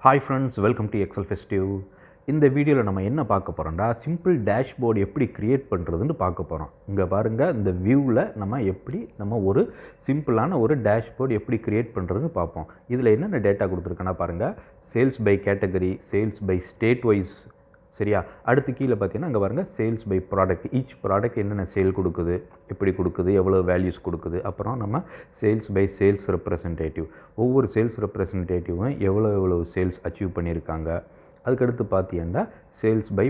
Hi friends, welcome to Excel Festive. இந்த வீடியோவில் நம்ம என்ன பார்க்க போகிறோம்டா சிம்பிள் டேஷ்போர்டு எப்படி க்ரியேட் பண்ணுறதுன்னு பார்க்க போகிறோம். இங்கே பாருங்கள், இந்த வியூவில் நம்ம ஒரு சிம்பிளான ஒரு டேஷ்போர்டு எப்படி க்ரியேட் பண்ணுறதுன்னு பார்ப்போம். இதில் என்னென்ன டேட்டா கொடுத்துருக்கேன்னா பாருங்கள், sales by category, sales by state wise, சரியா. அடுத்து கீழே பார்த்தீங்கன்னா அங்கே பாருங்கள் sales by product, each product என்னென்ன சேல் கொடுக்குது, எப்படி கொடுக்குது, எவ்வளோ வேல்யூஸ் கொடுக்குது. அப்புறம் நம்ம சேல்ஸ் பை சேல்ஸ் ரெப்ரசன்டேட்டிவ், ஒவ்வொரு சேல்ஸ் ரெப்ரசன்டேட்டிவும் எவ்வளோ சேல்ஸ் அச்சீவ் பண்ணியிருக்காங்க. அதுக்கடுத்து பார்த்தீங்கன்னா sales by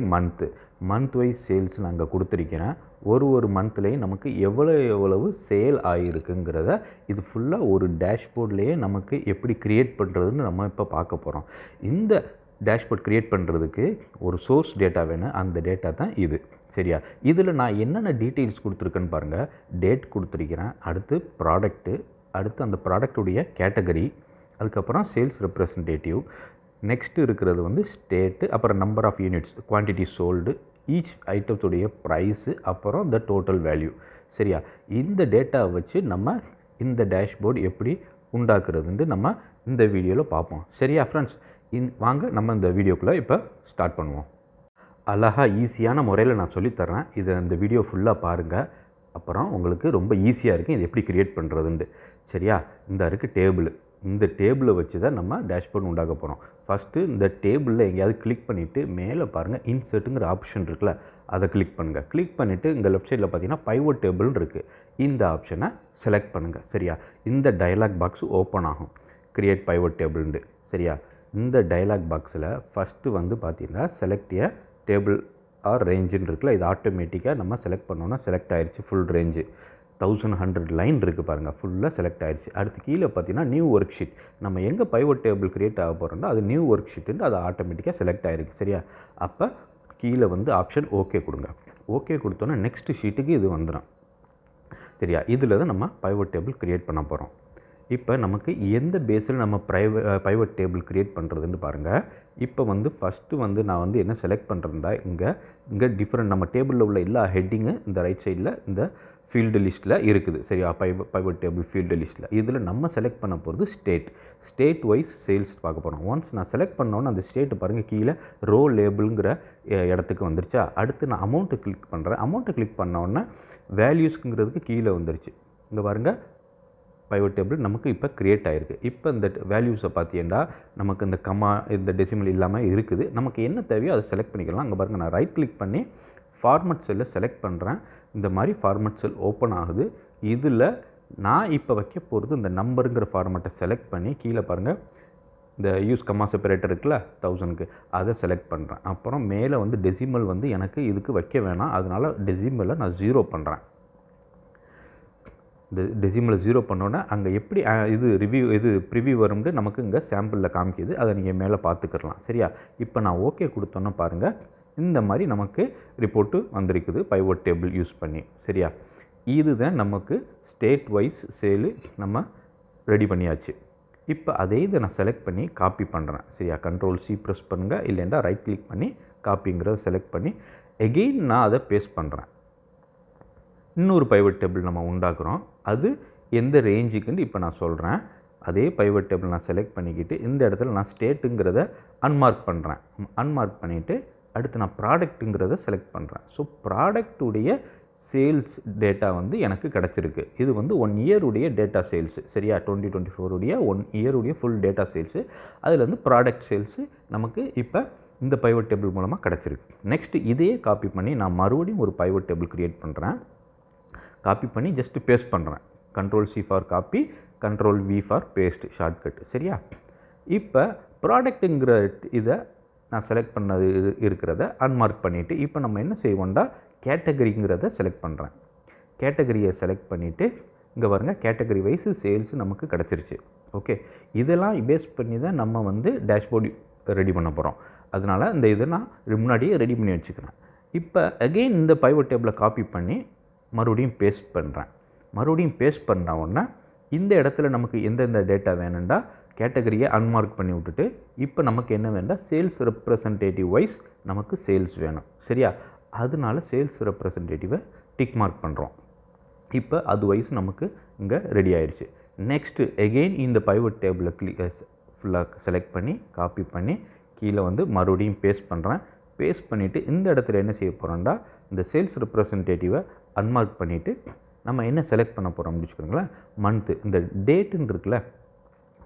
month wise sales நாங்கள் கொடுத்துருக்கிறேன். ஒரு மந்த்லேயும் நமக்கு எவ்வளவு சேல் ஆகிருக்குங்கிறத இது ஃபுல்லாக ஒரு டேஷ்போர்ட்லேயே நமக்கு எப்படி க்ரியேட் பண்ணுறதுன்னு நம்ம இப்போ பார்க்க போகிறோம். இந்த டேஷ்போர்ட் க்ரியேட் பண்ணுறதுக்கு ஒரு சோர்ஸ் டேட்டா வேணும், அந்த டேட்டா தான் இது, சரியா. இதில் நான் என்னென்ன டீட்டெயில்ஸ் கொடுத்துருக்கேன்னு பாருங்கள். டேட் கொடுத்துருக்கிறேன், அடுத்து ப்ராடக்ட்டு, அடுத்து அந்த ப்ராடக்டுடைய கேட்டகரி, அதுக்கப்புறம் சேல்ஸ் ரெப்ரசன்டேட்டிவ், நெக்ஸ்ட்டு இருக்கிறது வந்து ஸ்டேட்டு, அப்புறம் number of units, quantity sold, each ஐட்டத்துடைய ப்ரைஸு, அப்புறம் த டோட்டல் வேல்யூ, சரியா. இந்த டேட்டாவை வச்சு நம்ம இந்த டேஷ்போர்டு எப்படி உண்டாக்குறதுன்ட்டு நம்ம இந்த வீடியோவில் பார்ப்போம், சரியா ஃப்ரெண்ட்ஸ். வாங்க நம்ம இந்த வீடியோக்குள்ளே இப்போ ஸ்டார்ட் பண்ணுவோம். அழகாக ஈஸியான முறையில் நான் சொல்லித்தரேன், இதை இந்த வீடியோ ஃபுல்லாக பாருங்கள். அப்புறம் உங்களுக்கு ரொம்ப ஈஸியாக இருக்குது இது எப்படி க்ரியேட் பண்ணுறதுன்ட்டு, சரியா. இந்த இருக்குது டேபிள், இந்த டேபிளை வச்சு தான் நம்ம டேஷ்போர்டு உண்டாக்க போகிறோம். ஃபஸ்ட்டு இந்த டேபிளில் எங்கேயாவது கிளிக் பண்ணிவிட்டு மேலே பாருங்கள் இன்சர்ட்டுங்கிற ஆப்ஷன் இருக்குல்ல, அதை கிளிக் பண்ணுங்கள். கிளிக் பண்ணிவிட்டு இங்கே லெஃப்ட் சைடில் பார்த்தீங்கன்னா பைவோட் டேபிள்னு இருக்குது, இந்த ஆப்ஷனை செலக்ட் பண்ணுங்கள், சரியா. இந்த டயலாக் பாக்ஸ் ஓப்பன் ஆகும், க்ரியேட் பைவோட் டேபிள்ண்டு, சரியா. இந்த டயலாக் பாக்ஸில் ஃபஸ்ட்டு வந்து பார்த்தீங்கன்னா செலக்ட் ஏ டேபிள் ஆர் ரேஞ்சுன்னு இருக்குல்ல, இது ஆட்டோமேட்டிக்காக நம்ம செலக்ட் பண்ணோன்னா செலக்ட் ஆகிடுச்சு. ஃபுல் ரேஞ்சு 1100 லைன் இருக்குது பாருங்கள், ஃபுல்லாக செலக்ட் ஆகிடுச்சு. அடுத்து கீழே பார்த்தீங்கன்னா நியூ ஒர்க் ஷீட், நம்ம எங்கே பைவோட் டேபிள் க்ரியேட் ஆக போகிறோம்னா அது நியூ ஒர்க் ஷீட்டுன்னு அது ஆட்டோமேட்டிக்காக செலக்ட் ஆகிருக்கு, சரியா. அப்போ கீழே வந்து ஆப்ஷன் ஓகே கொடுங்க. ஓகே கொடுத்தோன்னா நெக்ஸ்ட் ஷீட்டுக்கு இது வந்துடும், சரியா. இதில் தான் நம்ம பைவோட் டேபிள் க்ரியேட் பண்ண போகிறோம். இப்போ நமக்கு எந்த பேஸில் நம்ம பைவோட் டேபிள் க்ரியேட் பண்ணுறதுன்னு பாருங்கள். இப்போ வந்து ஃபஸ்ட்டு வந்து நான் வந்து என்ன செலக்ட் பண்ணுறேன்டா, இங்கே டிஃப்ரெண்ட் நம்ம டேபிளில் உள்ள எல்லா ஹெட்டிங்கு இந்த ரைட் சைடில் இந்த ஃபீல்டு லிஸ்ட்டில் இருக்குது, சரியா. பைவோட் டேபிள் ஃபீல்டு லிஸ்ட்டில் இதில் நம்ம செலக்ட் பண்ண போகிறது ஸ்டேட் வைஸ் சேல்ஸ் பார்க்க போகிறோம். ஒன்ஸ் நான் செலக்ட் பண்ணோன்னே அந்த ஸ்டேட்டு பாருங்கள் கீழே ரோ லேபிளுங்கிற இடத்துக்கு வந்துருச்சா. அடுத்து நான் அமௌண்ட்டு கிளிக் பண்ணுறேன். அமௌண்ட்டை கிளிக் பண்ணோன்னே வேல்யூஸ்க்குங்கிறதுக்கு கீழே வந்துருச்சு. இங்கே பாருங்கள் பைவோட் டேபிள் நமக்கு இப்போ க்ரியேட் ஆகிருக்கு. இப்போ இந்த வேல்யூஸை பார்த்தீங்கன்னா நமக்கு இந்த இந்த டெசிமல் இல்லாமல் இருக்குது. நமக்கு என்ன தேவையோ அதை செலக்ட் பண்ணிக்கலாம். அங்கே பாருங்கள், நான் ரைட் கிளிக் பண்ணி ஃபார்மட் செல்லை செலக்ட் பண்ணுறேன். இந்த மாதிரி ஃபார்மட் செல் ஓப்பன் ஆகுது. இதில் நான் இப்போ வைக்க போகிறது இந்த நம்பருங்கிற ஃபார்மட்டை செலக்ட் பண்ணி கீழே பாருங்கள் இந்த யூஸ் கம்மா செப்பரேட்டர் இருக்குல்ல 1000க்கு, அதை செலக்ட் பண்ணுறேன். அப்புறம் மேலே வந்து டெசிமல் வந்து எனக்கு இதுக்கு வைக்க வேணாம், அதனால் டெசிமலை நான் 0 பண்ணுறேன். இந்த டெசிமலை 0 பண்ணோன்னே அங்கே எப்படி இது ப்ரிவியூ வரும்னு நமக்கு இங்கே சாம்பிளில் காமிக்கிது, அதை நீங்கள் மேலே பார்த்துக்கலாம், சரியா. இப்போ நான் ஓகே கொடுத்தோன்னே பாருங்கள் இந்த மாதிரி நமக்கு ரிப்போர்ட்டு வந்திருக்குது பைவோட் டேபிள் யூஸ் பண்ணி, சரியா. இதுதான் நமக்கு ஸ்டேட் வைஸ் சேலு நம்ம ரெடி பண்ணியாச்சு. இப்போ அதே இதை நான் செலக்ட் பண்ணி காப்பி பண்ணுறேன், சரியா. Ctrl+C ப்ரெஸ் பண்ணுங்கள், இல்லைன்னா ரைட் கிளிக் பண்ணி காப்பிங்கிறத செலக்ட் பண்ணி எகெயின் நான் அதை பேஸ்ட் பண்ணுறேன். இன்னொரு பைவோட் டேபிள் நம்ம உண்டாக்குறோம், அது எந்த ரேஞ்சுக்குன்னு இப்போ நான் சொல்கிறேன். அதே பைவோட் டேபிள் நான் செலக்ட் பண்ணிக்கிட்டு இந்த இடத்துல நான் ஸ்டேட்டுங்கிறத அன்மார்க் பண்ணுறேன். அன்மார்க் பண்ணிவிட்டு அடுத்து நான் ப்ராடக்ட்டுங்கிறத செலக்ட் பண்ணுறேன். ஸோ ப்ராடக்டுடைய சேல்ஸ் டேட்டா வந்து எனக்கு கிடச்சிருக்கு. இது வந்து 1 இயருடைய டேட்டா சேல்ஸு, சரியா. 2024 1 இயருடைய ஃபுல் டேட்டா சேல்ஸு. அதில் வந்து ப்ராடக்ட் சேல்ஸு நமக்கு இப்போ இந்த பைவோட் டேபிள் மூலமாக கிடச்சிருக்கு. நெக்ஸ்ட்டு இதையே காப்பி பண்ணி நான் மறுபடியும் ஒரு பைவோட் டேபிள் க்ரியேட் பண்ணுறேன். காப்பி பண்ணி ஜஸ்ட்டு பேஸ்ட் பண்ணுறேன். Ctrl+C for copy, Ctrl+V for paste shortcut, சரியா. இப்போ ப்ராடக்ட்டுங்கிற இதை நான் செலக்ட் பண்ணது இருக்கிறத அன்மார்க் பண்ணிவிட்டு இப்போ நம்ம என்ன செய்வோம்டா கேட்டகரிங்கிறத செலக்ட் பண்ணுறேன். கேட்டகரியை செலக்ட் பண்ணிவிட்டு இங்கே பாருங்கள் கேட்டகரி வைஸ் சேல்ஸ் நமக்கு கிடச்சிருச்சு, ஓகே. இதெல்லாம் பேஸ் பண்ணி தான் நம்ம வந்து டேஷ்போர்டு ரெடி பண்ண போகிறோம். அதனால் இந்த இதை நான் முன்னாடியே ரெடி பண்ணி வச்சுக்கிறேன். இப்போ அகெயின் இந்த பைவோட் டேபிளை காப்பி பண்ணி மறுபடியும் பேஸ்ட் பண்ணுறேன். மறுபடியும் பேஸ்ட் பண்ண உடனே இந்த இடத்துல நமக்கு எந்தெந்த டேட்டா வேணும்டா கேட்டகரியை அன்மார்க் பண்ணி விட்டுட்டு இப்போ நமக்கு என்ன வேண்டாம் சேல்ஸ் ரெப்ரசன்டேட்டிவ் வைஸ் நமக்கு சேல்ஸ் வேணும், சரியா. அதனால சேல்ஸ் ரெப்ரசன்டேட்டிவை டிக் மார்க் பண்ணுறோம். இப்போ அது வைஸ் நமக்கு இங்கே ரெடி ஆயிடுச்சு. நெக்ஸ்ட்டு எகெயின் இந்த பைவோட் டேபிளை ஃபுல்லாக செலக்ட் பண்ணி காப்பி பண்ணி கீழே வந்து மறுபடியும் பேஸ்ட் பண்ணுறேன். பேஸ்ட் பண்ணிவிட்டு இந்த இடத்துல என்ன செய்ய போகிறோம்டா, இந்த சேல்ஸ் ரெப்ரசன்டேட்டிவை அன்மார்க் பண்ணிவிட்டு நம்ம என்ன செலக்ட் பண்ண போகிறோம் அப்படின்னு வச்சுக்கோங்களேன். மந்த்து இந்த டேட்டுன்னு இருக்குல்ல,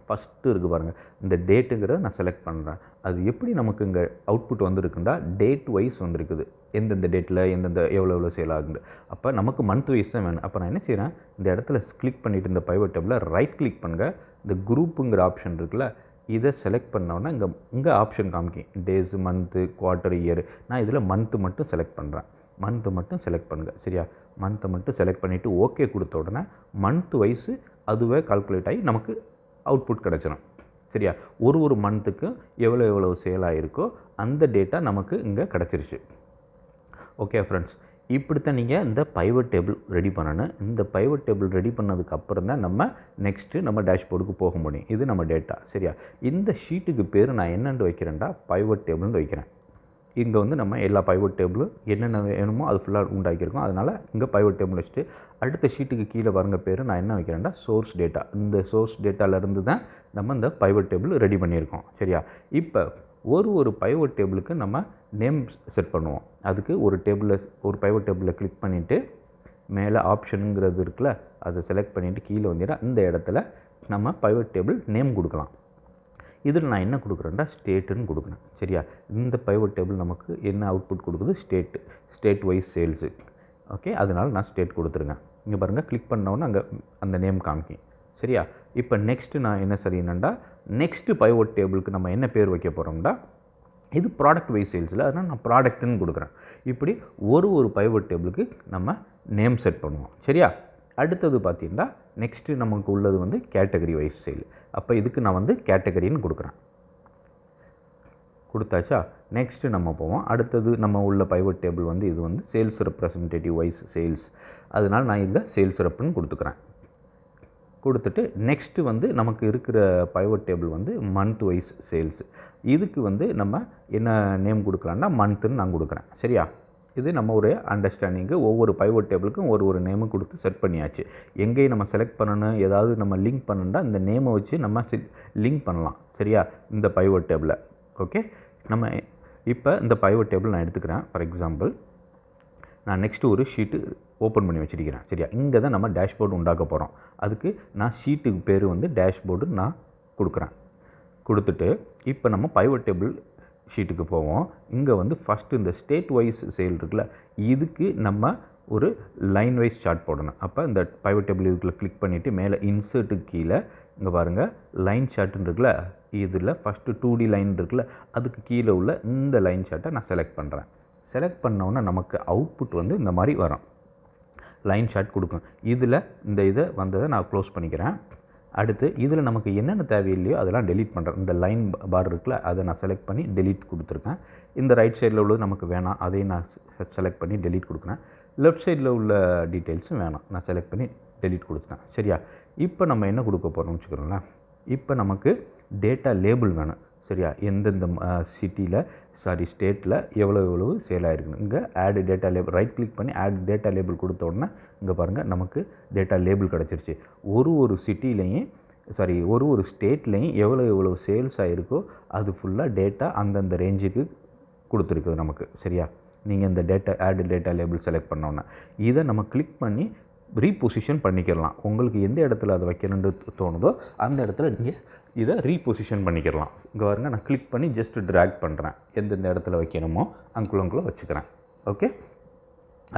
ஃபஸ்ட்டு இருக்குது பாருங்கள், இந்த டேட்டுங்கிறத நான் செலக்ட் பண்ணுறேன். அது எப்படி நமக்கு இங்கே அவுட்புட் வந்துருக்குண்டா டேட் வைஸ் வந்திருக்குது, எந்தெந்த டேட்டில் எந்தெந்த எவ்வளோ சேல் ஆகுது. அப்போ நமக்கு மந்த் வைஸ் தான் வேணும். அப்போ நான் என்ன செய்கிறேன், இந்த இடத்துல கிளிக் பண்ணிவிட்டு இந்த பைவட் டேபிளில் ரைட் கிளிக் பண்ணுங்கள். இந்த குரூப்புங்கிற ஆப்ஷன் இருக்குல்ல, இதை செலக்ட் பண்ணோன்னா இங்கே ஆப்ஷன் காமிக்கும் டேஸ், மந்த்து, குவார்ட்டர், இயர். நான் இதில் மந்த்து மட்டும் செலக்ட் பண்ணுறேன். மந்த்து மட்டும் செலக்ட் பண்ணுங்கள். சரியா, மந்த்தை மட்டும் செலக்ட் பண்ணிவிட்டு ஓகே கொடுத்த உடனே மந்த் வைஸு அதுவே கால்குலேட் ஆகி நமக்கு அவுட்புட் கிடச்சிடும். சரியா, ஒரு மந்த்துக்கு எவ்வளோ சேல் ஆகிருக்கோ அந்த டேட்டா நமக்கு இங்கே கிடச்சிருச்சு. ஓகே ஃப்ரெண்ட்ஸ், இப்படி தான் நீங்கள் இந்த பைவட் டேபிள் ரெடி பண்ணணும். இந்த பைவட் டேபிள் ரெடி பண்ணதுக்கு அப்புறம் தான் நம்ம நெக்ஸ்ட்டு நம்ம டேஷ்போர்டுக்கு போக முடியும். இது நம்ம டேட்டா. சரியா, இந்த ஷீட்டுக்கு பேர் நான் என்னென்னு வைக்கிறேன்டா பைவட் டேபிள்னு வைக்கிறேன். இங்கே வந்து நம்ம எல்லா பைவட் டேபிளும் என்னென்ன வேணுமோ அது ஃபுல்லாக உண்டாக்கியிருக்கோம். அதனால் இங்கே பைவட் டேபிள் வச்சுட்டு அடுத்த ஷீட்டுக்கு கீழே பாருங்கள் பேர் நான் என்ன வைக்கிறேன்டா சோர்ஸ் டேட்டா. இந்த சோர்ஸ் டேட்டாவிலேருந்து தான் நம்ம இந்த பைவட் டேபிள் ரெடி பண்ணியிருக்கோம். சரியா, இப்போ ஒரு பைவட் டேபிளுக்கு நம்ம நேம் செட் பண்ணுவோம். அதுக்கு ஒரு பைவட் டேபிளில் கிளிக் பண்ணிவிட்டு மேலே ஆப்ஷனுங்கிறது இருக்குல்ல, அதை செலக்ட் பண்ணிவிட்டு கீழே வந்துடுறேன். இந்த இடத்துல நம்ம பைவட் டேபிள் நேம் கொடுக்கலாம். இதில் நான் என்ன கொடுக்குறேன்டா ஸ்டேட்டுன்னு கொடுக்குறேன். சரியா, இந்த பைவட் டேபிள் நமக்கு என்ன அவுட்புட் கொடுக்குது, ஸ்டேட் வைஸ் சேல்ஸு. ஓகே, அதனால் நான் ஸ்டேட் கொடுத்துருங்க. இங்கே பாருங்கள், கிளிக் பண்ணோன்னே அங்கே அந்த நேம் காமிக்கும். சரியா, இப்போ நெக்ஸ்ட்டு நான் என்ன சரினண்டா நெக்ஸ்ட்டு பைவட் டேபிளுக்கு நம்ம என்ன பேர் வைக்க போகிறோம்டா, இது ப்ராடக்ட் வைஸ் சேல்ஸில், அதனால் நான் ப்ராடக்ட்டுன்னு கொடுக்குறேன். இப்படி ஒரு பைவட் டேபிளுக்கு நம்ம நேம் செட் பண்ணுவோம். சரியா, அடுத்தது பார்த்திங்கன்னா நெக்ஸ்ட்டு நமக்கு உள்ளது வந்து கேட்டகரி வைஸ் சேல். அப்போ இதுக்கு நான் வந்து கேட்டகரின்னு கொடுக்குறேன். கொடுத்தாச்சா, நெக்ஸ்ட்டு நம்ம போவோம். அடுத்தது நம்ம உள்ள பைவட் டேபிள் வந்து இது வந்து சேல்ஸ் ரெப்ரசன்டேட்டிவ் வைஸ் சேல்ஸ், அதனால் நான் இதில் சேல்ஸ் ரெப்னு கொடுத்துக்கிறேன். கொடுத்துட்டு நெக்ஸ்ட்டு வந்து நமக்கு இருக்கிற பைவட் டேபிள் வந்து மந்த் வைஸ் சேல்ஸ். இதுக்கு வந்து நம்ம என்ன நேம் கொடுக்கலான்னா மந்த்துன்னு நான் கொடுக்குறேன். சரியா, இது நம்ம ஒரு அண்டர்ஸ்டாண்டிங்கு ஒவ்வொரு பைவட் டேபிளுக்கும் ஒரு நேமு கொடுத்து செட் பண்ணியாச்சு. எங்கேயும் நம்ம செலக்ட் பண்ணணும், ஏதாவது நம்ம லிங்க் பண்ணணுன்னா இந்த நேமை வச்சு நம்ம லிங்க் பண்ணலாம். சரியா, இந்த பைவட் டேபிளை. ஓகே, நம்ம இப்போ இந்த பைவட் டேபிள் நான் எடுத்துக்கிறேன். ஃபார் எக்ஸாம்பிள் நான் நெக்ஸ்ட்டு ஒரு ஷீட்டு ஓப்பன் பண்ணி வச்சுருக்கிறேன். சரியா, இங்கே தான் நம்ம டேஷ்போர்டு உண்டாக்க போகிறோம். அதுக்கு நான் ஷீட்டுக்கு பேர் வந்து டேஷ்போர்டு நான் கொடுக்குறேன். கொடுத்துட்டு இப்போ நம்ம பைவட் டேபிள் ஷீட்டுக்கு போவோம். இங்கே வந்து ஃபஸ்ட்டு இந்த ஸ்டேட் வைஸ் சேல் இருக்குல்ல, இதுக்கு நம்ம ஒரு லைன் வைஸ் சார்ட் போடணும். அப்போ இந்த பைவட் டேபிள் இதுக்குள்ள கிளிக் பண்ணிவிட்டு மேலே இன்சர்ட்டுக்கு கீழே இங்கே பாருங்கள் லைன் சார்ட்டுன்னு இருக்குல்ல, இதில் ஃபஸ்ட்டு 2D லைன் இருக்குல்ல, அதுக்கு கீழே உள்ள இந்த லைன் சார்ட்டை நான் செலக்ட் பண்ணுறேன். செலக்ட் பண்ணோன்னா நமக்கு அவுட்புட் வந்து இந்த மாதிரி வரும், லைன் சார்ட் கொடுக்கும். இதில் இந்த இதை வந்ததை நான் க்ளோஸ் பண்ணிக்கிறேன். அடுத்து இதில் நமக்கு என்னென்ன தேவையில்லையோ அதெல்லாம் டெலீட் பண்ணுறேன். இந்த லைன் பார் இருக்குல்ல, அதை நான் செலக்ட் பண்ணி டெலீட் கொடுத்துருக்கேன். இந்த ரைட் சைடில் உள்ளது நமக்கு வேணாம், அதையும் நான் செலக்ட் பண்ணி டெலீட் கொடுக்குறேன். லெஃப்ட் சைடில் உள்ள டீட்டெயில்ஸும் வேணாம், நான் செலக்ட் பண்ணி டெலீட் கொடுத்துட்டேன். சரியா, இப்போ நம்ம என்ன கொடுக்க போகிறோம்னு வச்சுக்கிறோங்களேன். இப்போ நமக்கு டேட்டா லேபிள் வேணும். சரியா, எந்தெந்த ஸ்டேட்டில் எவ்வளவு சேல் ஆகிருக்குன்னு இங்கே add data label right click பண்ணி ஆட் டேட்டா லேபிள் கொடுத்த உடனே இங்கே பாருங்கள் நமக்கு டேட்டா லேபிள் கிடச்சிருச்சு. ஒரு சிட்டிலையும் ஒரு ஸ்டேட்லேயும் எவ்வளோ சேல்ஸ் ஆகிருக்கோ அது ஃபுல்லாக டேட்டா அந்தந்த ரேஞ்சுக்கு கொடுத்துருக்குது நமக்கு. சரியா, நீங்கள் இந்த ஆட் டேட்டா லேபிள் செலக்ட் பண்ணோன்னே இதை நம்ம கிளிக் பண்ணி ரீபொசிஷன் பண்ணிக்கிறலாம். உங்களுக்கு எந்த இடத்துல அதை வைக்கணுன்னு தோணுதோ அந்த இடத்துல நீங்கள் இதை ரீபொசிஷன் பண்ணிக்கிறலாம். இங்கே பாருங்க, நான் கிளிக் பண்ணி ஜஸ்ட் ட்ராக் பண்ணுறேன், எந்தெந்த இடத்துல வைக்கணுமோ அங்குள்ள வச்சுக்கிறேன். ஓகே,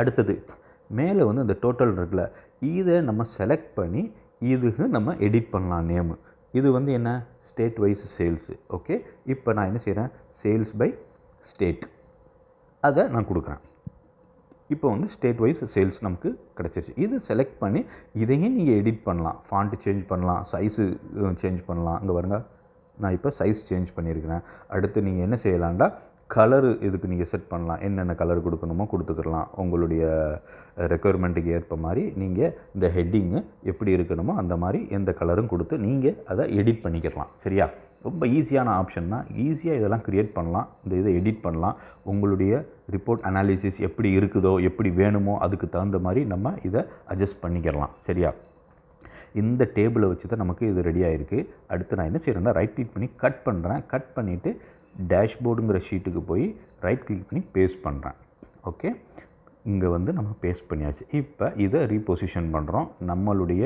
அடுத்தது மேலே வந்து இந்த டோட்டல் இருக்குல்ல, இதை நம்ம செலக்ட் பண்ணி இதுக்கு நம்ம எடிட் பண்ணலாம் நேமு. இது வந்து என்ன ஸ்டேட் வைஸ் சேல்ஸு. ஓகே, இப்போ நான் என்ன செய்கிறேன், சேல்ஸ் பை ஸ்டேட் அதை நான் கொடுக்குறேன். இப்போ வந்து ஸ்டேட் வைஸ் சேல்ஸ் நமக்கு கிடச்சிருச்சு. இது செலக்ட் பண்ணி இதையும் நீங்கள் எடிட் பண்ணலாம், ஃபாண்ட்டு சேஞ்ச் பண்ணலாம், சைஸு சேஞ்ச் பண்ணலாம். அங்கே பாருங்க, நான் இப்போ சைஸ் சேஞ்ச் பண்ணியிருக்கிறேன். அடுத்து நீங்கள் என்ன செய்யலாம்டா கலரு இதுக்கு நீங்கள் செட் பண்ணலாம், என்னென்ன கலர் கொடுக்கணுமோ கொடுத்துக்கலாம். உங்களுடைய ரெக்குயர்மெண்ட்டுக்கு ஏற்ப மாதிரி நீங்கள் இந்த ஹெட்டிங்கு எப்படி இருக்கணுமோ அந்த மாதிரி எந்த கலரும் கொடுத்து நீங்கள் அதை எடிட் பண்ணிக்கலாம். சரியா, ரொம்ப ஈஸியான ஆப்ஷன் தான். ஈஸியாக இதெல்லாம் க்ரியேட் பண்ணலாம், இந்த இதை எடிட் பண்ணலாம். உங்களுடைய ரிப்போர்ட் அனாலிசிஸ் எப்படி இருக்குதோ எப்படி வேணுமோ அதுக்கு தகுந்த மாதிரி நம்ம இதை அட்ஜஸ்ட் பண்ணிக்கலாம். சரியா, இந்த டேபிளை வச்சு தான் நமக்கு இது ரெடி ஆகிருக்கு. அடுத்து நான் என்ன செய்கிறேன்னா ரைட் கிளிக் பண்ணி கட் பண்ணுறேன். கட் பண்ணிவிட்டு டேஷ்போர்டுங்கிற ஷீட்டுக்கு போய் ரைட் கிளிக் பண்ணி பேஸ்ட் பண்ணுறேன். ஓகே, இங்கே வந்து நம்ம பேஸ்ட் பண்ணியாச்சு. இப்போ இதை ரீபொசிஷன் பண்ணுறோம் நம்மளுடைய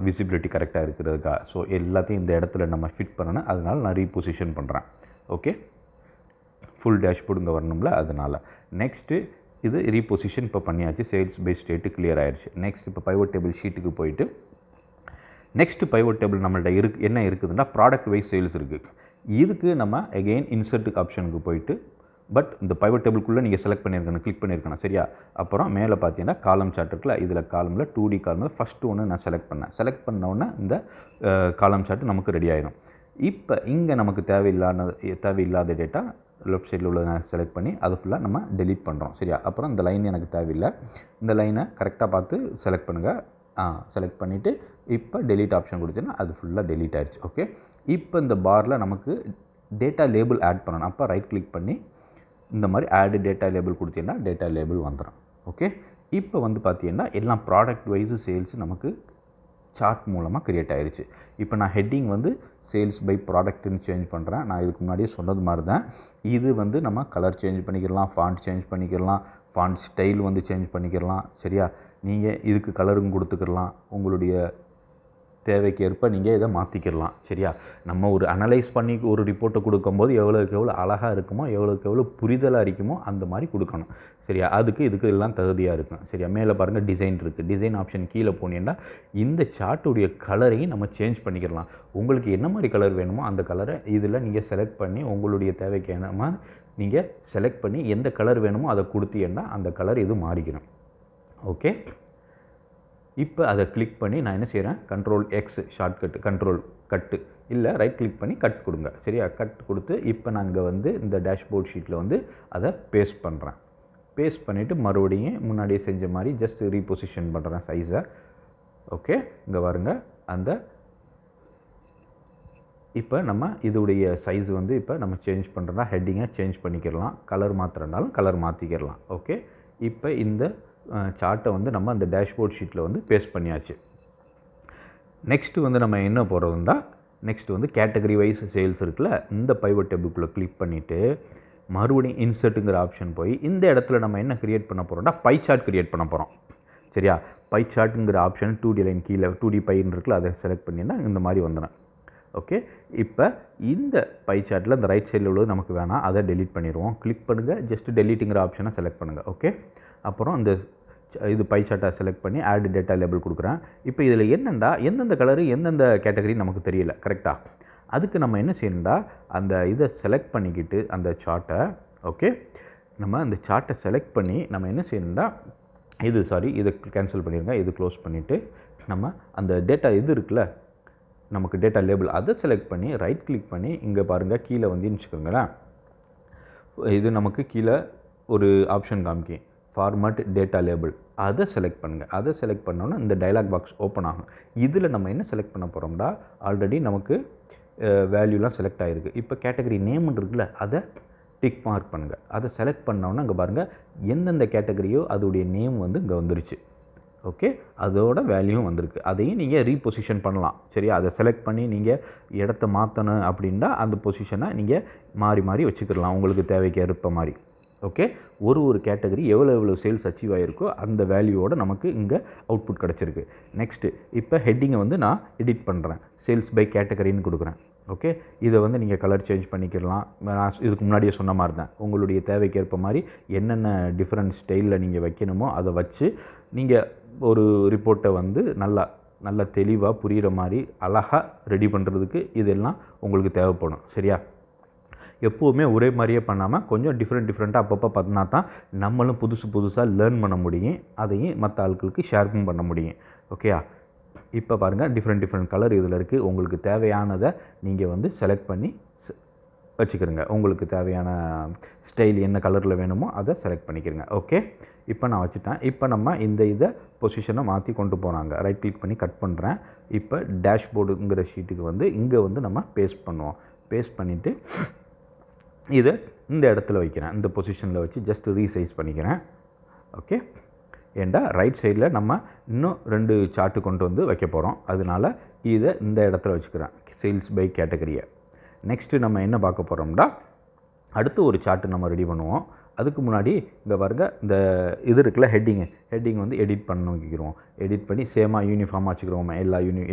விசிபிலிட்டி கரெக்டாக இருக்கிறதுக்காக. ஸோ எல்லாத்தையும் இந்த இடத்துல நம்ம ஃபிட் பண்ணணும், அதனால் நான் ரீபொசிஷன் பண்ணுறேன். ஓகே, ஃபுல் டேஷ்போர்டு இங்கே வரணும்ல, அதனால். நெக்ஸ்ட்டு இது ரீபொசிஷன் இப்போ பண்ணியாச்சு. சேல்ஸ் பை ஸ்டேட்டு கிளியர் ஆயிடுச்சு. நெக்ஸ்ட் இப்போ பைவோட் டேபிள் ஷீட்டுக்கு போயிட்டு நெக்ஸ்ட்டு பைவோட் டேபிள் நம்மள்ட்ட என்ன இருக்குதுன்னா ப்ராடக்ட் வைஸ் சேல்ஸ் இருக்குது. இதுக்கு நம்ம அகெயின் இன்சர்ட்டுக்கு ஆப்ஷனுக்கு போயிட்டு பட் இந்த பைவோட் டேபிள்குள்ளே நீங்கள் செலக்ட் பண்ணியிருக்கணும், கிளிக் பண்ணியிருக்கணும். சரியா? அப்புறம் மேலே பார்த்தீங்கன்னா காலம் சார்ட் இருக்குல்ல, இதில் காலமில் 2D காலமில் ஃபஸ்ட்டு ஒன்று நான் செலக்ட் பண்ணேன். செலக்ட் பண்ணோன்னே இந்த காலம் சார்ட் நமக்கு ரெடி ஆகிடும். இப்போ இங்கே நமக்கு தேவையில்லாத டேட்டா லெஃப்ட் சைடில் உள்ளதை நான் செலக்ட் பண்ணி அதை ஃபுல்லாக நம்ம டெலீட் பண்ணுறோம். சரியா? அப்புறம் இந்த லைன் எனக்கு தேவையில்லை, இந்த லைனை கரெக்டாக பார்த்து செலக்ட் பண்ணுங்கள். செலக்ட் பண்ணிவிட்டு இப்போ டெலீட் ஆப்ஷன் கொடுத்தீங்கன்னா அது ஃபுல்லாக டெலீட் ஆகிடுச்சு. ஓகே, இப்போ இந்த பாரில் நமக்கு டேட்டா லேபிள் ஆட் பண்ணணும். அப்போ ரைட் கிளிக் பண்ணி இந்த மாதிரி ஆட் டேட்டா லேபிள் கொடுத்தீங்கன்னா டேட்டா லேபிள் வந்துடும். ஓகே, இப்போ வந்து பார்த்தீங்கன்னா எல்லாம் ப்ராடக்ட் வைஸு சேல்ஸ் நமக்கு சார்ட் மூலமாக க்ரியேட் ஆகிடுச்சு. இப்போ நான் ஹெட்டிங் வந்து சேல்ஸ் பை ப்ராடக்ட்னு சேஞ்ச் பண்ணுறேன். நான் இதுக்கு முன்னாடியே சொன்னது மாதிரி தான். இது வந்து நம்ம கலர் சேஞ்ச் பண்ணிக்கலாம், ஃபாண்ட் சேஞ்ச் பண்ணிக்கலாம், ஃபாண்ட் ஸ்டைல் வந்து சேஞ்ச் பண்ணிக்கலாம். சரியா? நீங்கள் இதுக்கு கலரும் கொடுத்துக்கலாம், உங்களுடைய தேவைக்கு ஏற்ப நீங்கள் இதை மாற்றிக்கிடலாம். சரியா? நம்ம ஒரு அனலைஸ் பண்ணி ஒரு ரிப்போர்ட்டை கொடுக்கும்போது எவ்வளோக்கு எவ்வளோ அழகாக இருக்குமோ, எவ்வளோக்கு எவ்வளோ புரிதலாக இருக்குமோ அந்த மாதிரி கொடுக்கணும். சரியா? அதுக்கு இதுக்கு எல்லாம் தகுதியாக இருக்கும். சரியா? மேலே பாருங்கள் டிசைன் இருக்குது. டிசைன் ஆப்ஷன் கீழே போனீங்கன்னா இந்த சார்ட்டுடைய கலரையும் நம்ம சேஞ்ச் பண்ணிக்கிடலாம். உங்களுக்கு என்ன மாதிரி கலர் வேணுமோ அந்த கலரை இதில் நீங்கள் செலக்ட் பண்ணி உங்களுடைய தேவைக்கு என்னமா நீங்கள் செலக்ட் பண்ணி எந்த கலர் வேணுமோ அதை கொடுத்தீங்கன்னா அந்த கலர் இது மாறிக்கணும். ஓகே, இப்போ அதை கிளிக் பண்ணி நான் என்ன செய்கிறேன், Ctrl+X ஷார்ட்கட், கண்ட்ரோல் கட்டு இல்லை ரைட் கிளிக் பண்ணி கட் கொடுங்க. சரியா? கட் கொடுத்து இப்போ நான் இங்கே வந்து இந்த டேஷ்போர்ட் ஷீட்டில் வந்து அதை பேஸ்ட் பண்ணுறேன். பேஸ்ட் பண்ணிவிட்டு மறுபடியும் முன்னாடியே செஞ்ச மாதிரி ஜஸ்ட் ரீபொசிஷன் பண்ணுறேன் சைஸை. ஓகே, இங்கே பாருங்க அந்த இப்போ நம்ம இதோடைய சைஸ் வந்து இப்போ நம்ம சேஞ்ச் பண்ணுறோன்னா ஹெட்டிங்கை சேஞ்ச் பண்ணிக்கிடலாம், கலர் மாற்றுறதுனாலும் கலர் மாற்றிக்கிடலாம். ஓகே, இப்போ இந்த சார்ட்டை வந்து நம்ம அந்த டேஷ்போர்ட் ஷீட்டில் வந்து பேஸ்ட் பண்ணியாச்சு. நெக்ஸ்ட்டு வந்து நம்ம என்ன போகிறதுன்னா நெக்ஸ்ட்டு வந்து கேட்டகரி வைஸ் சேல்ஸ் இருக்குல்ல, இந்த பைவோட் டேபிளுக்குள்ளே கிளிக் பண்ணிவிட்டு மறுபடியும் இன்சர்ட்டுங்கிற ஆப்ஷன் போய் இந்த இடத்துல நம்ம என்ன க்ரியேட் பண்ண போகிறோம்னா பை சார்ட் க்ரியேட் பண்ண போகிறோம். சரியா? பை சார்ட்டுங்கிற ஆப்ஷன் 2D லைன் கீழே 2D பைன்னு இருக்குல்ல, அதை செலக்ட் பண்ணிங்கன்னா இந்த மாதிரி வந்துடும். ஓகே, இப்போ இந்த பை சார்ட்டில் இந்த ரைட் சைடில் உள்ளது நமக்கு வேணாம், அதை டெலீட் பண்ணிடுவோம். கிளிக் பண்ணுங்கள், ஜஸ்ட் டெலீட்டுங்கிற ஆப்ஷனை செலக்ட் பண்ணுங்கள். ஓகே, அப்புறம் இந்த இது பை சார்ட்டை செலக்ட் பண்ணி ஆட் டேட்டா லேபிள் கொடுக்குறேன். இப்போ இதில் என்னென்னா எந்தெந்த கலரு எந்தெந்த கேட்டகரி நமக்கு தெரியல. கரெக்டாக? அதுக்கு நம்ம என்ன செய்யணும்டா அந்த இதை செலக்ட் பண்ணிக்கிட்டு அந்த சார்ட்டை ஓகே நம்ம அந்த சார்ட்டை செலக்ட் பண்ணி நம்ம என்ன செய்யணும்டா இதை கேன்சல் பண்ணிடுங்க, இது க்ளோஸ் பண்ணிவிட்டு நம்ம அந்த டேட்டா இது இருக்குல்ல நமக்கு டேட்டா லேபிள் அதை செலக்ட் பண்ணி ரைட் கிளிக் பண்ணி இங்கே பாருங்கள் கீழே வந்து வச்சுக்கோங்களேன், இது நமக்கு கீழே ஒரு ஆப்ஷன் காமிக்கும் ஃபார்மேட் டேட்டா லேபிள், அதை செலக்ட் பண்ணுங்கள். அதை செலக்ட் பண்ணோன்னா இந்த டயலாக் பாக்ஸ் ஓப்பன் ஆகும். இதில் நம்ம என்ன செலக்ட் பண்ண போகிறோம்டா ஆல்ரெடி நமக்கு வேல்யூலாம் செலக்ட் ஆகிருக்கு. இப்போ கேட்டகரி நேம்னு இருக்குல்ல, அதை டிக் மார்க் பண்ணுங்கள். அதை செலக்ட் பண்ணோன்னா இங்கே பாருங்கள் எந்தெந்த கேட்டகரியோ அதோடைய நேம் வந்து இங்கே வந்துருச்சு. ஓகே, அதோட வேல்யூவும் வந்திருக்கு. அதையும் நீங்கள் ரீபொசிஷன் பண்ணலாம். சரியா? அதை செலக்ட் பண்ணி நீங்கள் இடத்த மாற்றணும் அப்படின்னா அந்த பொசிஷனை நீங்கள் மாறி மாறி வச்சுக்கிடலாம் உங்களுக்கு தேவைக்கு ஏற்ப மாதிரி. ஓகே, ஒரு கேட்டகரி எவ்வளோ சேல்ஸ் அச்சீவ் ஆகிருக்கோ அந்த வேல்யூவோடு நமக்கு இங்கே அவுட்புட் கிடச்சிருக்கு. நெக்ஸ்ட்டு இப்போ ஹெட்டிங்கை வந்து நான் எடிட் பண்ணுறேன், சேல்ஸ் பை கேட்டகரின்னு கொடுக்குறேன். ஓகே, இதை வந்து நீங்கள் கலர் சேஞ்ச் பண்ணிக்கலாம். நான் இதுக்கு முன்னாடியே சொன்ன மாதிரி தான் உங்களுடைய தேவைக்கு ஏற்ப மாதிரி என்னென்ன டிஃப்ரெண்ட் ஸ்டைலில் நீங்கள் வைக்கணுமோ அதை வச்சு நீங்கள் ஒரு ரிப்போர்ட்டை வந்து நல்லா தெளிவாக புரிகிற மாதிரி அழகாக ரெடி பண்ணுறதுக்கு இதெல்லாம் உங்களுக்கு தேவைப்படும். சரியா? எப்போவுமே ஒரே மாதிரியே பண்ணாமல் கொஞ்சம் டிஃப்ரெண்ட்டாக அப்பப்போ பார்த்தா தான் நம்மளும் புதுசாக லேர்ன் பண்ண முடியும், அதையும் மற்ற ஆட்களுக்கு ஷேரும் பண்ண முடியும். ஓகேயா? இப்போ பாருங்கள் டிஃப்ரெண்ட் கலர் இதில் இருக்குது. உங்களுக்கு தேவையானதை நீங்கள் வந்து செலக்ட் பண்ணி வச்சுக்கிறங்க. உங்களுக்கு தேவையான ஸ்டைல் என்ன கலரில் வேணுமோ அதை செலக்ட் பண்ணிக்கிறங்க. ஓகே, இப்போ நான் வச்சுட்டேன். இப்போ நம்ம இதை பொசிஷனை மாற்றி கொண்டு போகிறாங்க. ரைட் கிளிக் பண்ணி கட் பண்ணுறேன். இப்போ டேஷ்போர்டுங்கிற ஷீட்டுக்கு வந்து இங்கே வந்து நம்ம பேஸ்ட் பண்ணுவோம். பேஸ்ட் பண்ணிவிட்டு இதை இந்த இடத்துல வைக்கிறேன், இந்த பொசிஷனில் வச்சு ஜஸ்ட் ரீசைஸ் பண்ணிக்கிறேன். ஓகே, ஏண்டா ரைட் சைடில் நம்ம இன்னும் 2 சார்ட்டு கொண்டு வந்து வைக்க போகிறோம். அதனால இதை இந்த இடத்துல வச்சுக்கிறேன், சேல்ஸ் பை கேட்டகரியை. நெக்ஸ்ட்டு நம்ம என்ன பார்க்க போகிறோம்னா, அடுத்து ஒரு சார்ட்டு நம்ம ரெடி பண்ணுவோம். அதுக்கு முன்னாடி இங்கே பாருங்க, இந்த இது இருக்குல்ல ஹெட்டிங் வந்து எடிட் பண்ண வைக்கிறோம். எடிட் பண்ணி சேமாக யூனிஃபார்மாக வச்சுக்கிறோம்.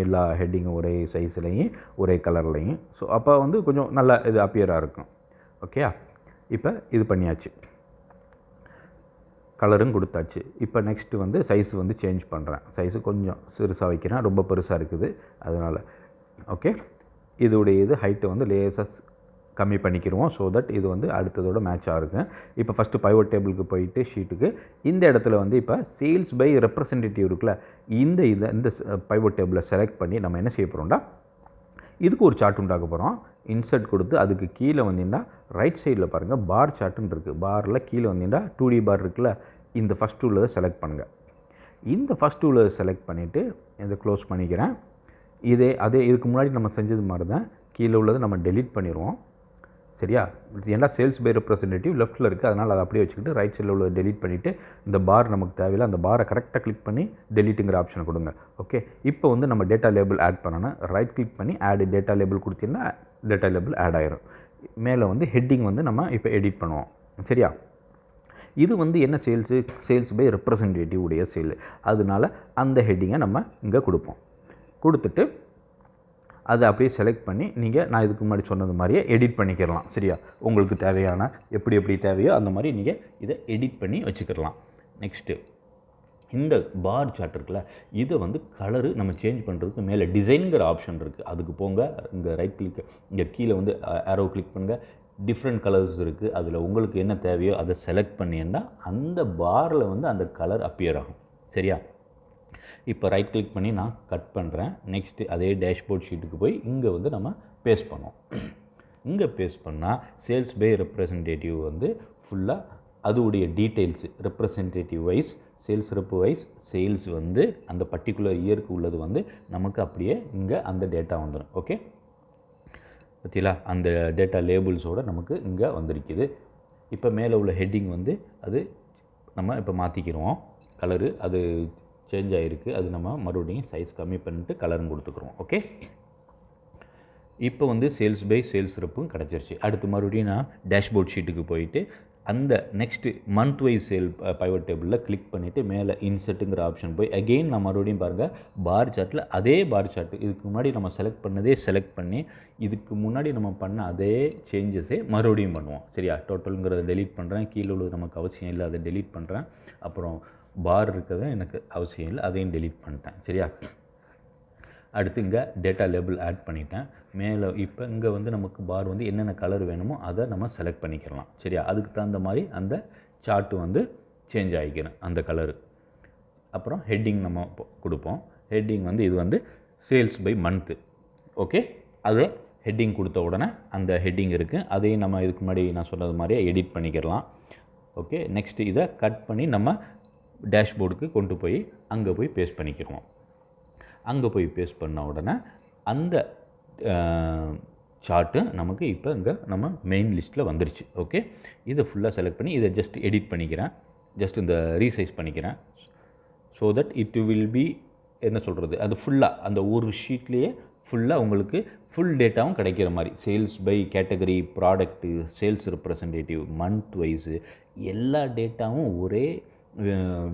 எல்லா ஹெட்டிங்கும் ஒரே சைஸ்லையும் ஒரே கலர்லையும். ஸோ அப்போ வந்து கொஞ்சம் நல்லா இது அப்பியராக இருக்கும். ஓகே, இப்போ இது பண்ணியாச்சு, கலரும் கொடுத்தாச்சு. இப்போ நெக்ஸ்ட்டு வந்து சைஸ் வந்து சேஞ்ச் பண்ணுறேன். சைஸு கொஞ்சம் சிறுசாக வைக்கிறேன், ரொம்ப பெருசாக இருக்குது அதனால். ஓகே, இதோடைய இது ஹைட்டை வந்து லேசஸ் கம்மி பண்ணிக்கிடுவோம். ஸோ தட் இது வந்து அடுத்ததோட மேட்சாக இருக்கும். இப்போ ஃபஸ்ட்டு பைவோட் டேபிளுக்கு போயிட்டு ஷீட்டுக்கு இந்த இடத்துல வந்து இப்போ சேல்ஸ் பை ரெப்ரசன்டேட்டிவ் இருக்குல்ல, இந்த பைவோட் டேபிளை செலக்ட் பண்ணி நம்ம என்ன செய்ய போகிறோம்னா, இதுக்கு ஒரு சார்ட் உண்டாக்க போகிறோம். இன்சர்ட் கொடுத்து அதுக்கு கீழே வந்தீங்கன்னா ரைட் சைடில் பாருங்கள் பார் சார்ட்டுன்னு இருக்குது. பாரில் கீழே வந்தீங்கன்னா 2D பார் இருக்குல்ல, இந்த ஃபஸ்ட்டு உள்ளதை செலக்ட் பண்ணுங்கள். இந்த ஃபஸ்ட்டு உள்ளதை செலக்ட் பண்ணிவிட்டு இதை க்ளோஸ் பண்ணிக்கிறேன். அதே இதுக்கு முன்னாடி நம்ம செஞ்சது மாதிரி தான், கீழே உள்ளதை நம்ம டெலீட் பண்ணிடுவோம். சரியா, ஏன்னா சேல்ஸ் பை ரெப்ரசன்டேட்டிவ் லெஃப்ட்டில் இருக்குது, அதனால் அதை அப்படியே வச்சுக்கிட்டு ரைட் சைடில் உள்ளதை டெலீட் பண்ணிவிட்டு இந்த பார் நமக்கு தேவையில்லை, அந்த பாரை கரெக்டாக கிளிக் பண்ணி டெலீட்டுங்கிற ஆப்ஷனை கொடுங்க. ஓகே, இப்போ வந்து நம்ம டேட்டா லேபிள் ஆட் பண்ணணும். ரைட் கிளிக் பண்ணி ஆட் டேட்டா லேபிள் கொடுத்தீங்கன்னா டேட்டா லேபிள் ஆட் ஆயிரும். மேலே வந்து ஹெட்டிங் வந்து நம்ம இப்போ எடிட் பண்ணுவோம். சரியா, இது வந்து என்ன சேல்ஸ் பை ரெப்ரசன்டேட்டிவ் உடைய சேல். அதனால அந்த ஹெட்டிங்கை நம்ம இங்கே கொடுத்துட்டு அதை அப்படியே செலக்ட் பண்ணி நான் இதுக்கு முன்னாடி சொன்னது மாதிரியே எடிட் பண்ணிக்கிறலாம். சரியா, உங்களுக்கு தேவையான எப்படி தேவையோ அந்த மாதிரி நீங்கள் இதை எடிட் பண்ணி வச்சுக்கிடலாம். நெக்ஸ்ட்டு இந்த பார் சார்ட் இருக்குல்ல, இதை வந்து கலரு நம்ம சேஞ்ச் பண்ணுறதுக்கு மேலே டிசைனுங்கிற ஆப்ஷன் இருக்குது. அதுக்கு போங்க, இங்கே ரைட் கிளிக், இங்கே கீழே வந்து ஆரோ கிளிக் பண்ணுங்கள். டிஃப்ரெண்ட் கலர்ஸ் இருக்குது, அதில் உங்களுக்கு என்ன தேவையோ அதை செலக்ட் பண்ணிங்கன்னா அந்த பாரில் வந்து அந்த கலர் அப்பியர் ஆகும். சரியா, இப்போ ரைட் கிளிக் பண்ணி நான் கட் பண்ணுறேன். நெக்ஸ்ட்டு அதே டேஷ்போர்ட் ஷீட்டுக்கு போய் இங்கே வந்து நம்ம பேஸ்ட் பண்ணுவோம். இங்கே பேஸ்ட் பண்ணால் சேல்ஸ் பை ரெப்ரசன்டேட்டிவ் வந்து ஃபுல்லாக அதுவுடைய details representative wise, sales rep wise, sales வந்து அந்த பர்டிகுலர் இயருக்கு உள்ளது வந்து நமக்கு அப்படியே இங்கே அந்த டேட்டா வந்துடும். ஓகே, பார்த்தீங்களா, அந்த டேட்டா லேபிள்ஸோடு நமக்கு இங்கே வந்திருக்குது. இப்போ மேலே உள்ள ஹெட்டிங் வந்து அது நம்ம இப்போ மாற்றிக்கிறோம். கலரு அது சேஞ்ச் ஆகிருக்கு, அது நம்ம மறுபடியும் சைஸ் கம்மி பண்ணிட்டு கலரும் கொடுத்துக்குறோம். ஓகே, இப்போ வந்து சேல்ஸ் பை சேல்ஸ் ரெப்பும் கிடச்சிருச்சு. அடுத்து மறுபடியும் நான் டேஷ்போர்ட் ஷீட்டுக்கு போயிட்டு அந்த next month wise sale pivot டேபிளில் கிளிக் பண்ணிவிட்டு மேலே இன்செட்டுங்கிற ஆப்ஷன் போய் அகெயின் நான் மறுபடியும் பாருங்கள் பார் சார்ட்டில் அதே பார் சார்ட்டு இதுக்கு முன்னாடி நம்ம செலக்ட் பண்ணதே செலக்ட் பண்ணி இதுக்கு முன்னாடி நம்ம பண்ண அதே சேஞ்சஸே மறுபடியும் பண்ணுவோம். சரியா, டோட்டலுங்கிறத டெலீட் பண்ணுறேன், கீழே உள்ளது நமக்கு அவசியம் இல்லை, அதை டெலீட் பண்ணுறேன். அப்புறம் பார் இருக்கிறத எனக்கு அவசியம் இல்லை, அதையும் டெலீட் பண்ணிட்டேன். சரியா, அடுத்து இங்கே டேட்டா லேபிள் ஆட் பண்ணிட்டேன். மேலே இப்போ இங்கே வந்து நமக்கு பார் வந்து என்னென்ன கலர் வேணுமோ அதை நம்ம செலக்ட் பண்ணிக்கலாம். சரியா, அதுக்கு தகுந்த மாதிரி அந்த சார்ட்டு வந்து சேஞ்ச் ஆகிக்கிறேன் அந்த கலரு. அப்புறம் ஹெட்டிங் நம்ம கொடுப்போம். ஹெட்டிங் வந்து இது வந்து சேல்ஸ் பை மந்த்து. ஓகே, அது ஹெட்டிங் கொடுத்த உடனே அந்த ஹெட்டிங் இருக்குது, அதையும் நம்ம இதுக்கு முன்னாடி நான் சொன்னது மாதிரியே எடிட் பண்ணிக்கிறலாம். ஓகே, நெக்ஸ்ட்டு இதை கட் பண்ணி நம்ம டேஷ்போர்டுக்கு கொண்டு போய் அங்கே போய் பேஸ்ட் பண்ணிக்கிறோம். அங்கே போய் பேஸ்ட் பண்ண உடனே அந்த சார்ட்டு நமக்கு இப்போ இங்கே நம்ம மெயின் லிஸ்ட்டில் வந்துருச்சு. ஓகே, இதை ஃபுல்லாக செலக்ட் பண்ணி இதை ஜஸ்ட் எடிட் பண்ணிக்கிறேன், ஜஸ்ட் இந்த ரீசைஸ் பண்ணிக்கிறேன். So that it will be என்ன சொல்கிறது, அது ஃபுல்லாக அந்த ஒரு ஷீட்லேயே ஃபுல்லாக உங்களுக்கு ஃபுல் டேட்டாவும் கிடைக்கிற மாதிரி sales by category, product, sales representative, month wise எல்லா டேட்டாவும் ஒரே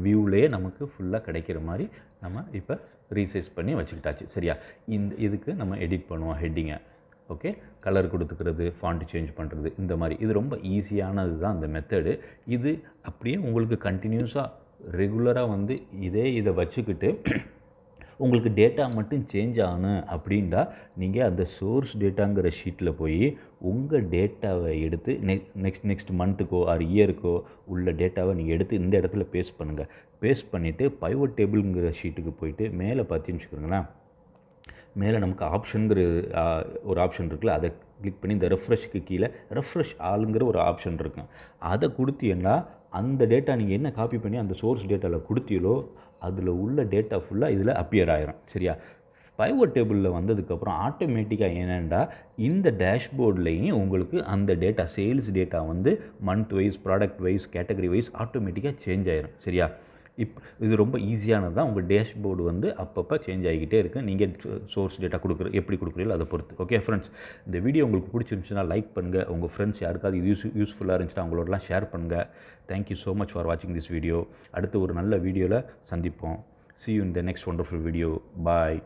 வியூலேயே நமக்கு ஃபுல்லாக கிடைக்கிற மாதிரி நம்ம இப்போ ரீசைஸ் பண்ணி வச்சுக்கிட்டாச்சு. சரியா, இதுக்கு நம்ம எடிட் பண்ணுவோம் ஹெட்டிங்கை. ஓகே, கலர் கொடுத்துக்கிறது, ஃபாண்ட் சேஞ்ச் பண்ணுறது, இந்த மாதிரி இது ரொம்ப ஈஸியானது தான் அந்த மெத்தடு. இது அப்படியே உங்களுக்கு கண்டினியூஸாக ரெகுலராக வந்து இதை வச்சுக்கிட்டு உங்களுக்கு டேட்டா மட்டும் சேஞ்ச் ஆகணும் அப்படின்டா நீங்கள் அந்த சோர்ஸ் டேட்டாங்கிற ஷீட்டில் போய் உங்கள் டேட்டாவை எடுத்து நெக்ஸ்ட் மந்த்துக்கோ ஆர் இயருக்கோ உள்ள டேட்டாவை நீங்கள் எடுத்து இந்த இடத்துல பேஸ்ட் பண்ணுங்கள். பேஸ்ட் பண்ணிவிட்டு பைவோட் டேபிளுங்கிற ஷீட்டுக்கு போயிட்டு மேலே பார்த்தீங்கன்னு வச்சுக்கோங்களேன், மேலே நமக்கு ஆப்ஷனுங்கிற ஒரு ஆப்ஷன் இருக்குல்ல, அதை கிளிக் பண்ணி இந்த ரெஃப்ரெஷ்க்கு கீழே ரெஃப்ரெஷ் ஆளுங்கிற ஒரு ஆப்ஷன் இருக்கும். அதை கொடுத்தீங்கன்னா அந்த டேட்டா நீங்கள் என்ன காப்பி பண்ணி அந்த சோர்ஸ் டேட்டாவில் கொடுத்தீங்களோ அதில் உள்ள டேட்டா ஃபுல்லாக இதில் அப்பியர் ஆகிரும். சரியா, பைவோட் டேபிளில் வந்ததுக்கப்புறம் ஆட்டோமேட்டிக்காக என்னென்னா இந்த டேஷ்போர்ட்லேயும் உங்களுக்கு அந்த டேட்டா சேல்ஸ் டேட்டா வந்து month wise, product wise, category wise ஆட்டோமேட்டிக்காக சேஞ்ச் ஆகிரும். சரியா, இது ரொம்ப ஈஸியானது தான். உங்கள் டேஷ்போர்டு வந்து அப்பப்போ சேஞ்ச் ஆகிக்கிட்டே இருக்குது. நீங்கள் சோர்ஸ் டேட்டா எப்படி கொடுக்குறீங்களோ அதை பொறுத்து. ஓகே ஃப்ரெண்ட்ஸ், இந்த வீடியோ உங்களுக்கு பிடிச்சிருந்துச்சுன்னா லைக் பண்ணுங்கள். உங்கள் ஃப்ரெண்ட்ஸ் யாருக்காவது இது யூஸ்ஃபுல்லாக இருந்துச்சுன்னா அவங்களோடலாம் ஷேர் பண்ணுங்கள். தேங்க்யூ ஸோ மச் ஃபார் வாட்சிங் திஸ் வீடியோ. அடுத்து ஒரு நல்ல வீடியோவில் சந்திப்போம். See you in the next wonderful video. Bye.